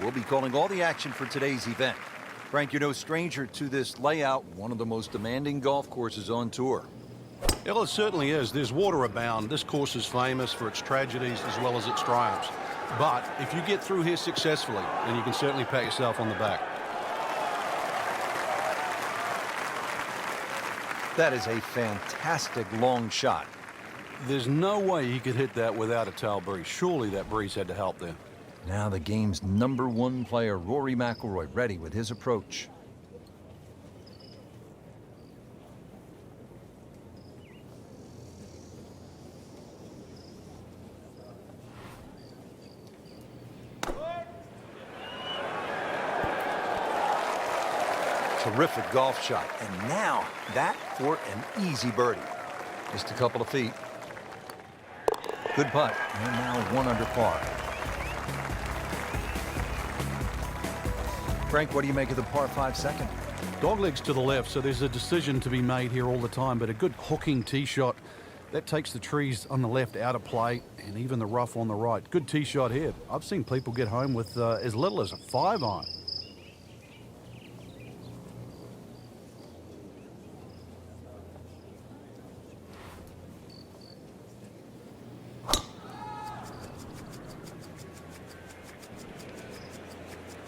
We'll be calling all the action for today's event. Frank, you're no stranger to this layout, one of the most demanding golf courses on tour. Well, it certainly is. There's water abound. This course is famous for its tragedies as well as its triumphs. But if you get through here successfully, then you can certainly pat yourself on the back. That is a fantastic long shot. There's no way he could hit that without a tail breeze. Surely that breeze had to help there. Now the game's #1 player, Rory McIlroy, ready with his approach. Terrific golf shot. And now that for an easy birdie. Just a couple of feet. Good putt. And now 1 under par. Frank, what do you make of the par 5 second? Doglegs to the left, so there's a decision to be made here all the time, but a good hooking tee shot. That takes the trees on the left out of play and even the rough on the right. Good tee shot here. I've seen people get home with as little as a 5-iron.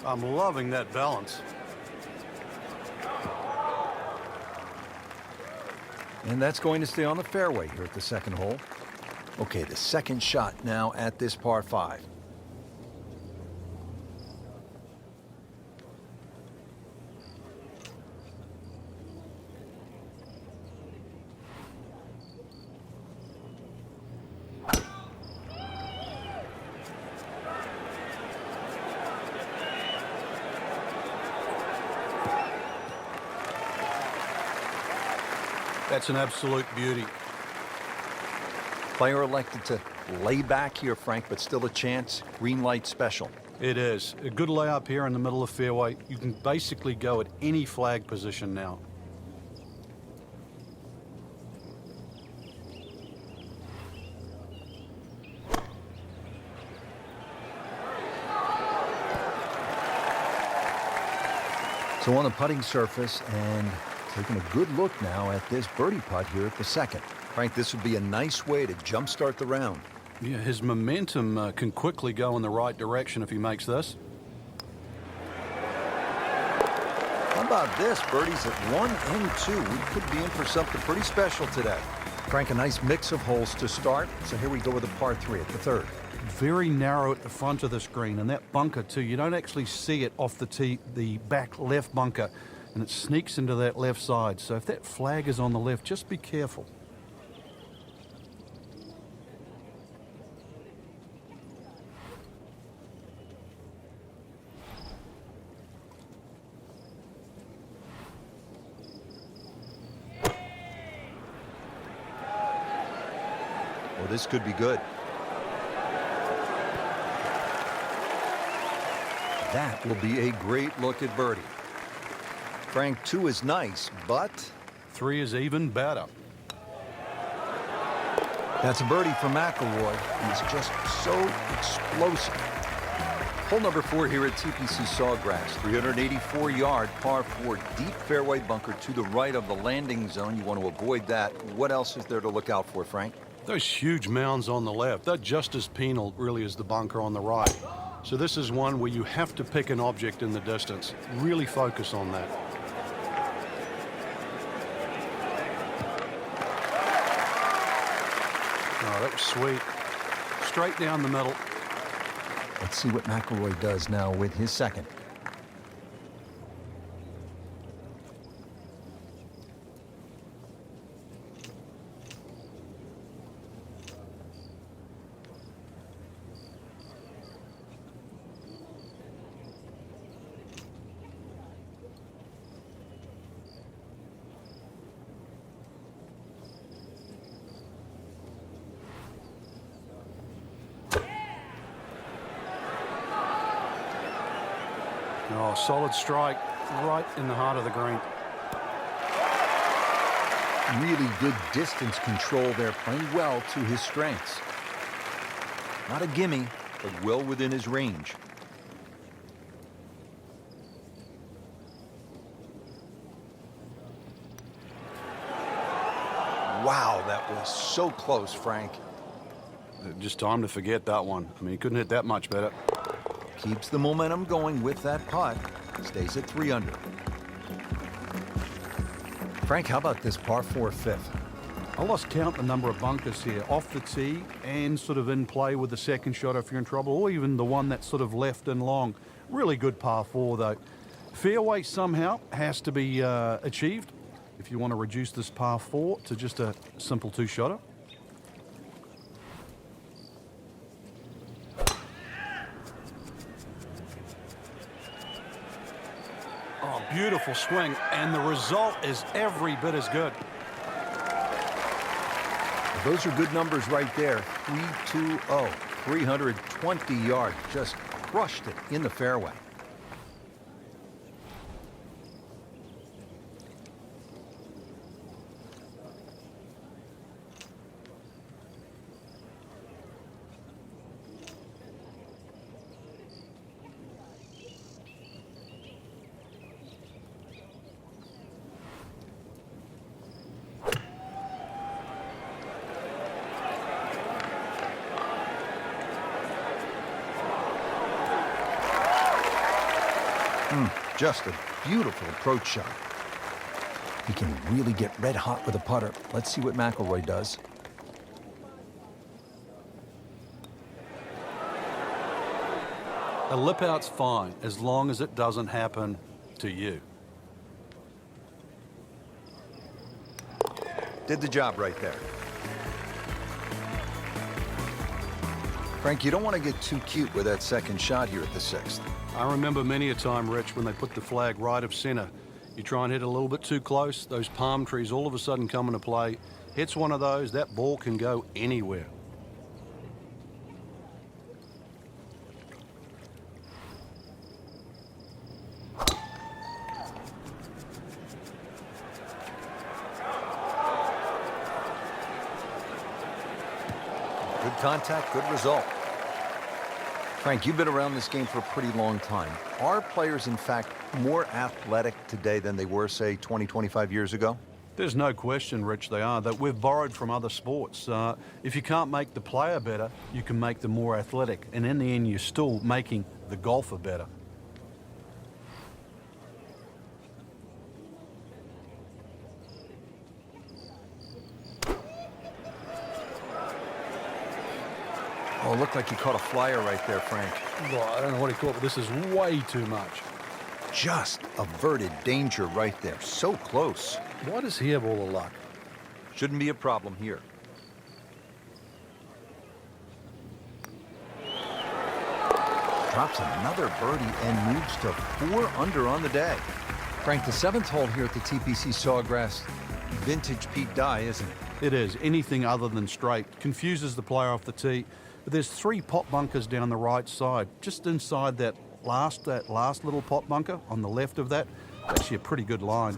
I'm loving that balance. And that's going to stay on the fairway here at the second hole. Okay, the second shot now at this par 5. That's an absolute beauty. Player elected to lay back here, Frank, but still a chance. Green light special. It is. A good layup here in the middle of fairway. You can basically go at any flag position now. So on the putting surface, and taking a good look now at this birdie putt here at the second. Frank, this would be a nice way to jumpstart the round. Yeah, his momentum can quickly go in the right direction if he makes this. How about this? Birdies at 1 and 2. We could be in for something pretty special today. Frank, a nice mix of holes to start. So here we go with a par 3 at the third. Very narrow at the front of the screen, and that bunker too. You don't actually see it off the tee, the back left bunker. And it sneaks into that left side. So if that flag is on the left, just be careful. Well, this could be good. That will be a great look at birdie. Frank, 2 is nice, but 3 is even better. That's a birdie for McIlroy. He's just so explosive. Hole number 4 here at TPC Sawgrass. 384-yard par 4 deep fairway bunker to the right of the landing zone. You want to avoid that. What else is there to look out for, Frank? Those huge mounds on the left, they're just as penal really as the bunker on the right. So this is one where you have to pick an object in the distance. Really focus on that. Oh, that was sweet. Straight down the middle. Let's see what McIlroy does now with his second. Oh, solid strike right in the heart of the green. Really good distance control there, playing well to his strengths. Not a gimme, but well within his range. Wow, that was so close, Frank. Just time to forget that one. I mean, he couldn't hit that much better. Keeps the momentum going with that putt. Stays at 3 under. Frank, how about this par 4 fifth? I lost count the number of bunkers here, off the tee and sort of in play with the second shot if you're in trouble, or even the one that's sort of left and long. Really good par 4, though. Fairway somehow has to be achieved if you want to reduce this par 4 to just a simple 2-shotter. Oh, beautiful swing, and the result is every bit as good. Those are good numbers right there. 320, 320 yards. Just crushed it in the fairway. Just a beautiful approach shot. He can really get red hot with a putter. Let's see what McIlroy does. A lip out's fine as long as it doesn't happen to you. Did the job right there. Frank, you don't want to get too cute with that second shot here at the 6th. I remember many a time, Rich, when they put the flag right of center. You try and hit a little bit too close, those palm trees all of a sudden come into play. Hits one of those, that ball can go anywhere. Good contact, good result. Frank, you've been around this game for a pretty long time. Are players, in fact, more athletic today than they were, say, 20, 25 years ago? There's no question, Rich, they are. That we've borrowed from other sports. If you can't make the player better, you can make them more athletic. And in the end, you're still making the golfer better. Oh, it looked like he caught a flyer right there, Frank. Well, I don't know what he caught, but this is way too much. Just averted danger right there. So close. Why does he have all the luck? Shouldn't be a problem here. Drops another birdie and moves to 4 under on the day. Frank, the 7th hole here at the TPC Sawgrass, vintage Pete Dye, isn't it? It is. Anything other than straight. Confuses the player off the tee. But there's 3 pot bunkers down the right side. Just inside that last little pot bunker on the left of that. Actually a pretty good line.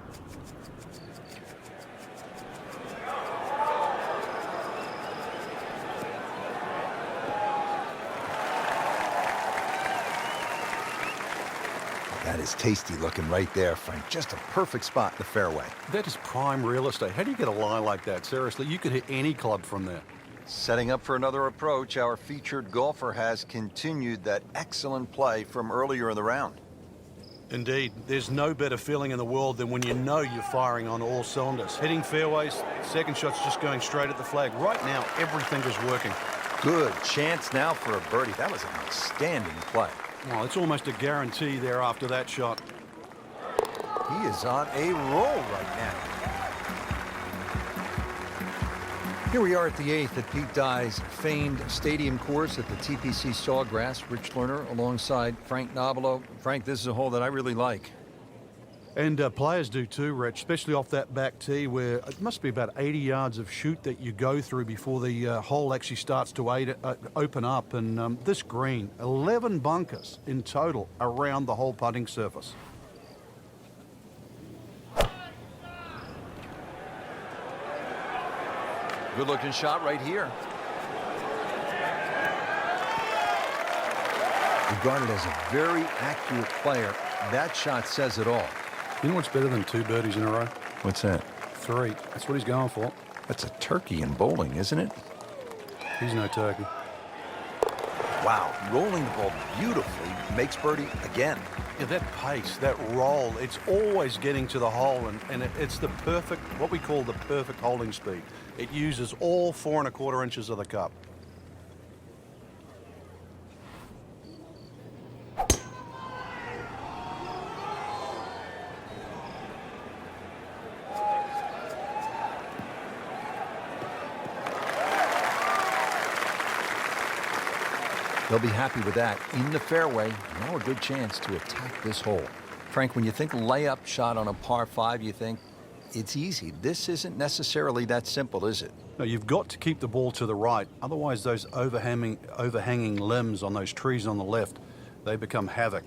That is tasty looking right there, Frank. Just a perfect spot in the fairway. That is prime real estate. How do you get a line like that? Seriously, you could hit any club from there. Setting up for another approach, our featured golfer has continued that excellent play from earlier in the round. Indeed. There's no better feeling in the world than when you know you're firing on all cylinders. Hitting fairways, second shot's just going straight at the flag. Right now, everything is working. Good chance now for a birdie. That was an outstanding play. Well, it's almost a guarantee there after that shot. He is on a roll right now. Here we are at the 8th at Pete Dye's famed stadium course at the TPC Sawgrass. Rich Lerner alongside Frank Nobilo. Frank, this is a hole that I really like. And players do too, Rich, especially off that back tee where it must be about 80 yards of shoot that you go through before the hole actually starts to open up. And this green, 11 bunkers in total around the whole putting surface. Good looking shot right here. Regarded as a very accurate player, that shot says it all. You know what's better than 2 birdies in a row? What's that? 3. That's what he's going for. That's a turkey in bowling, isn't it? He's no turkey. Wow, rolling the ball beautifully makes birdie again. Yeah, that pace, that roll, it's always getting to the hole, and it's the perfect, what we call the perfect holding speed. It uses all 4 1/4 inches of the cup. They'll be happy with that. In the fairway, now a good chance to attack this hole. Frank, when you think layup shot on a par 5, you think it's easy. This isn't necessarily that simple, is it? No, you've got to keep the ball to the right. Otherwise, those overhanging limbs on those trees on the left, they become havoc.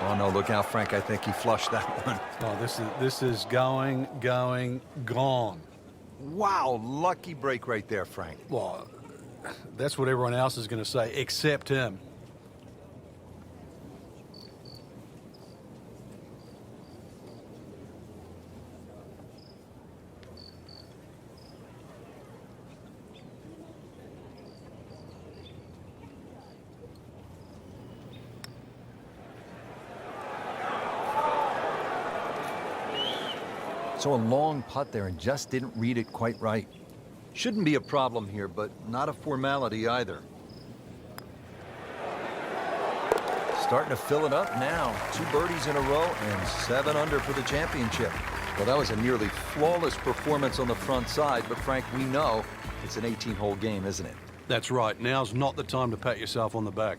Oh, no, look out, Frank. I think he flushed that one. Oh, this is going, gone. Wow, lucky break right there, Frank. Well, that's what everyone else is going to say, except him. So a long putt there and just didn't read it quite right. Shouldn't be a problem here, but not a formality either. Starting to fill it up now. 2 birdies in a row and 7 under for the championship. Well, that was a nearly flawless performance on the front side, but Frank, we know it's an 18-hole game, isn't it? That's right. Now's not the time to pat yourself on the back.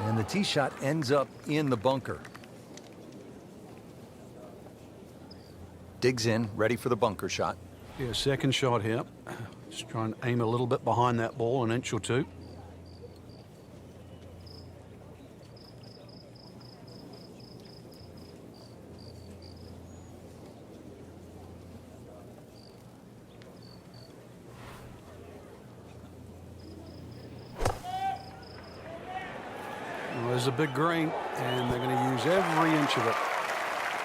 And the tee shot ends up in the bunker. Digs in, ready for the bunker shot. Yeah, second shot here. Just try and aim a little bit behind that ball, an inch or two. Well, there's a big green, and they're going to use every inch of it.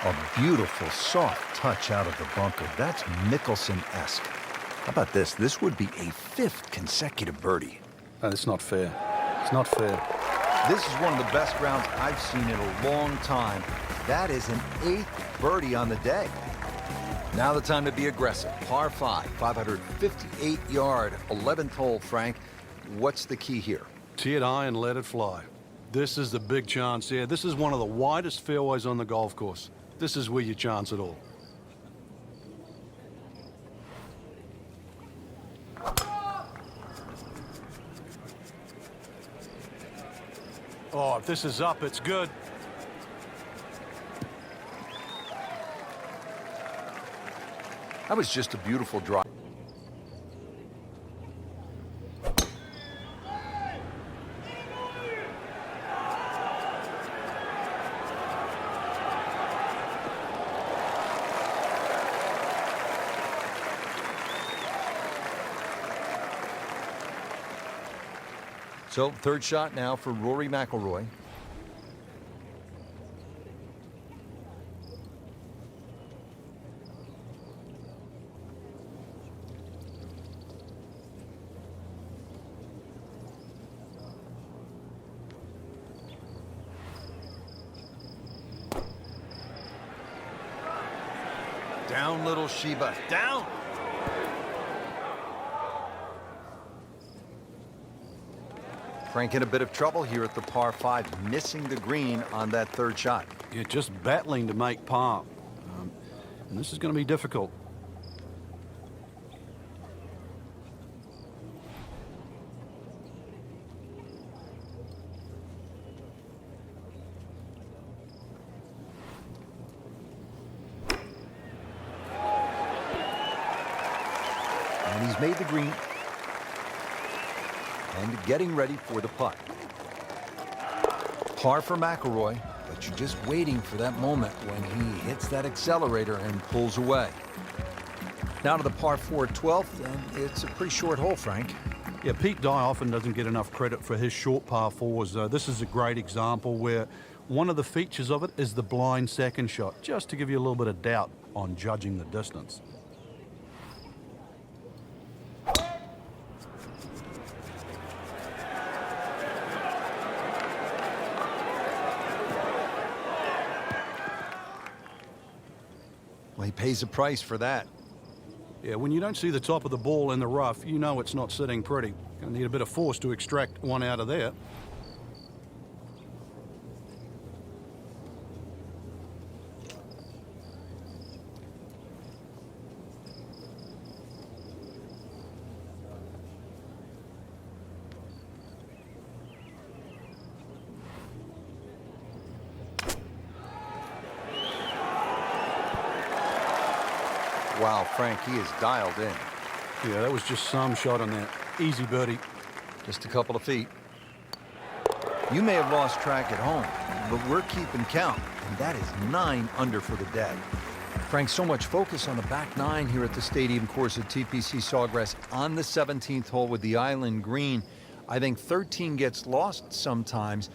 A beautiful, soft touch out of the bunker. That's Mickelson-esque. How about this? This would be a 5th consecutive birdie. No, it's not fair. It's not fair. This is one of the best rounds I've seen in a long time. That is an 8th birdie on the day. Now the time to be aggressive. Par 5, 558-yard, 11th hole, Frank. What's the key here? Tee it high and let it fly. This is the big chance here. This is one of the widest fairways on the golf course. This is where you chance it all. Oh, if this is up, it's good. That was just a beautiful drive. So, third shot now for Rory McIlroy. Down, little Sheba. Down! Frank in a bit of trouble here at the par 5, missing the green on that third shot. You're just battling to make par. And this is going to be difficult. He's made the green and getting ready for the putt. Par for McIlroy, but you're just waiting for that moment when he hits that accelerator and pulls away. Now to the par 4 12th, and it's a pretty short hole, Frank. Yeah, Pete Dye often doesn't get enough credit for his short par 4s. This is a great example where one of the features of it is the blind second shot, just to give you a little bit of doubt on judging the distance. Well, he pays a price for that. Yeah, when you don't see the top of the ball in the rough, you know it's not sitting pretty. Gonna need a bit of force to extract one out of there. Wow, Frank, he is dialed in. Yeah, that was just some shot on that. Easy birdie. Just a couple of feet. You may have lost track at home, but we're keeping count, and that is 9 under for the day. Frank, so much focus on the back 9 here at the stadium course at TPC Sawgrass on the 17th hole with the island green. I think 13 gets lost sometimes,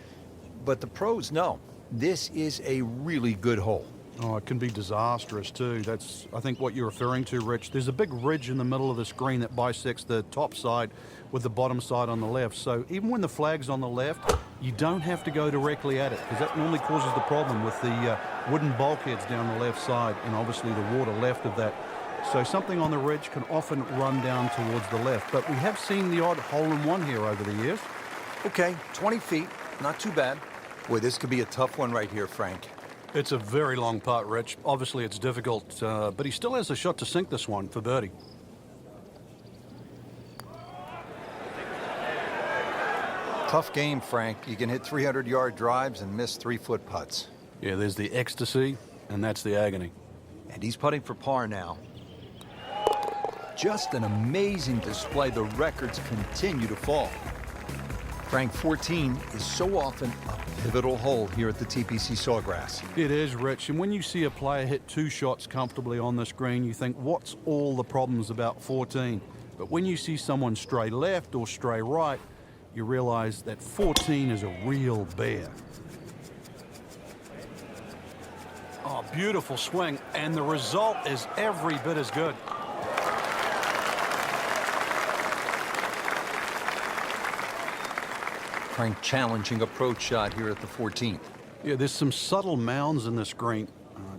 but the pros know this is a really good hole. Oh, it can be disastrous too. That's, I think, what you're referring to, Rich. There's a big ridge in the middle of the screen that bisects the top side with the bottom side on the left. So even when the flag's on the left, you don't have to go directly at it, because that normally causes the problem with the wooden bulkheads down the left side and obviously the water left of that. So something on the ridge can often run down towards the left. But we have seen the odd hole-in-one here over the years. Okay, 20 feet, not too bad. Boy, this could be a tough one right here, Frank. It's a very long putt, Rich. Obviously, it's difficult, but he still has a shot to sink this one for birdie. Tough game, Frank. You can hit 300-yard drives and miss 3-foot putts. Yeah, there's the ecstasy, and that's the agony. And he's putting for par now. Just an amazing display. The records continue to fall. Frank, 14 is so often a pivotal hole here at the TPC Sawgrass. It is, Rich, and when you see a player hit 2 shots comfortably on this green, you think, what's all the problems about 14? But when you see someone stray left or stray right, you realize that 14 is a real bear. Oh, beautiful swing, and the result is every bit as good. Frank, challenging approach shot here at the 14th. Yeah, there's some subtle mounds in this green.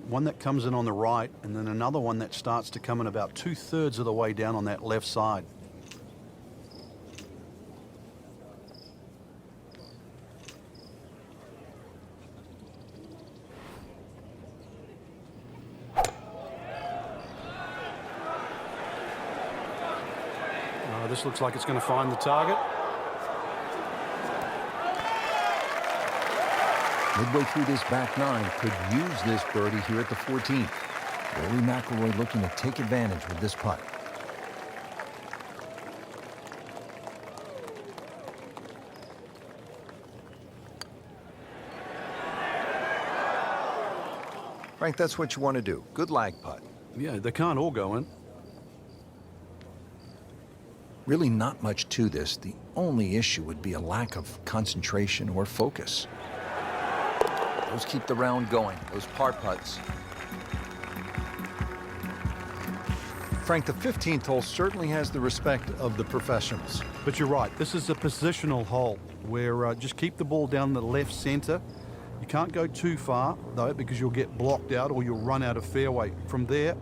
One that comes in on the right, and then another one that starts to come in about 2/3 of the way down on that left side. This looks like it's going to find the target. Midway through this back 9, could use this birdie here at the 14th. Rory McIlroy looking to take advantage with this putt. Frank, that's what you want to do. Good lag putt. Yeah, they can't all go in. Really not much to this. The only issue would be a lack of concentration or focus. Those keep the round going, those par putts. Frank, the 15th hole certainly has the respect of the professionals. But you're right, this is a positional hole where just keep the ball down the left center. You can't go too far, though, because you'll get blocked out or you'll run out of fairway. From there,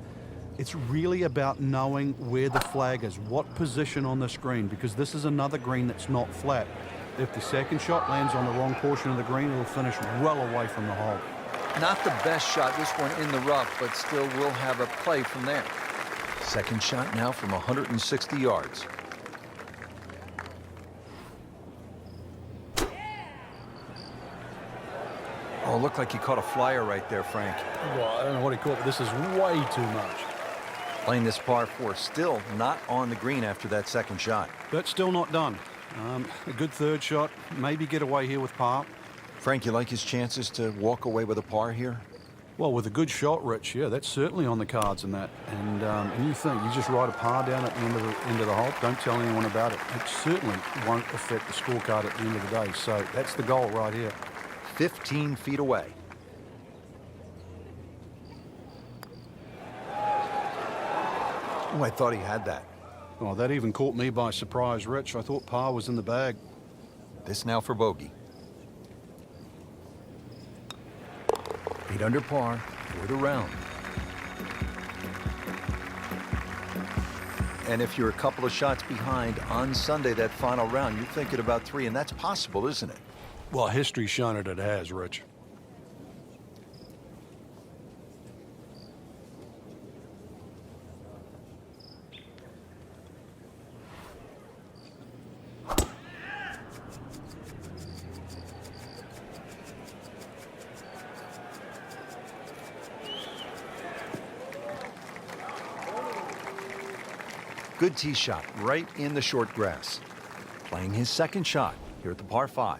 it's really about knowing where the flag is, what position on the screen, because this is another green that's not flat. If the second shot lands on the wrong portion of the green, it'll finish well away from the hole. Not the best shot, this one in the rough, but still will have a play from there. Second shot now from 160 yards. Oh, looked like he caught a flyer right there, Frank. Well, I don't know what he caught, but this is way too much. Playing this par 4, still not on the green after that second shot. But still not done. A good third shot, maybe get away here with par. Frank, you like his chances to walk away with a par here? Well, with a good shot, Rich, yeah, that's certainly on the cards in that. And you think, you just ride a par down at the end of the hole, don't tell anyone about it. It certainly won't affect the scorecard at the end of the day. So that's the goal right here. 15 feet away. Oh, I thought he had that. Oh, that even caught me by surprise, Rich. I thought par was in the bag. This now for bogey. 8 under par for the round. And if you're a couple of shots behind on Sunday, that final round, you're thinking about 3, and that's possible, isn't it? Well, history's shown it has, Rich. Good tee shot right in the short grass. Playing his second shot here at the par 5.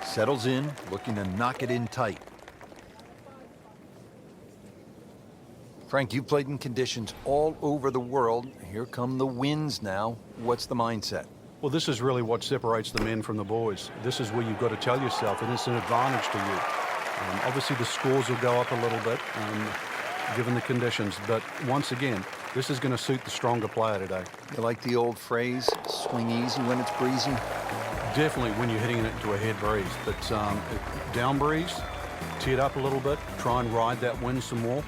Settles in, looking to knock it in tight. Frank, you've played in conditions all over the world. Here come the winds now. What's the mindset? Well, this is really what separates the men from the boys. This is where you've got to tell yourself, and it's an advantage to you. Obviously, the scores will go up a little bit, given the conditions. But once again, this is going to suit the stronger player today. You like the old phrase, swing easy when it's breezy? Definitely when you're hitting it into a head breeze. But down breeze, tee it up a little bit, try and ride that wind some more.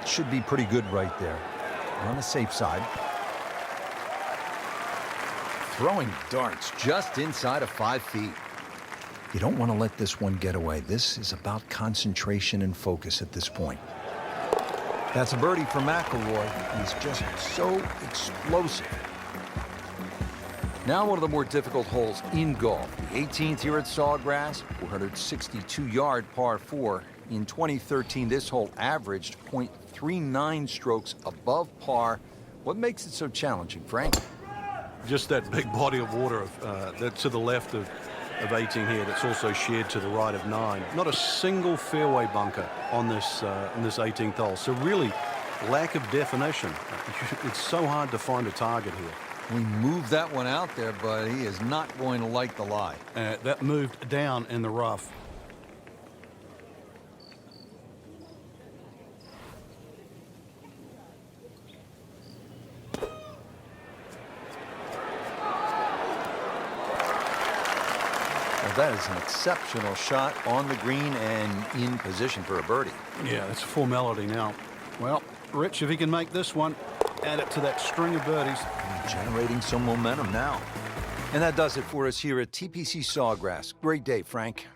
Should be pretty good right there. We're on the safe side. Throwing darts just inside of 5 feet. You don't want to let this one get away. This is about concentration and focus at this point. That's a birdie for Mcilroy. He's just so explosive. Now one of the more difficult holes in golf. The 18th here at Sawgrass, 462-yard par 4. In 2013, this hole averaged .39 strokes above par. What makes it so challenging, Frank? Just that big body of water that's to the left of 18 here. That's also shared to the right of 9. Not a single fairway bunker on this 18th hole. So really, lack of definition. It's so hard to find a target here. We moved that one out there, but he is not going to like the lie. That moved down in the rough. That is an exceptional shot on the green and in position for a birdie. Yeah, it's a formality now. Well, Rich, if he can make this one, add it to that string of birdies. Generating some momentum now. And that does it for us here at TPC Sawgrass. Great day, Frank.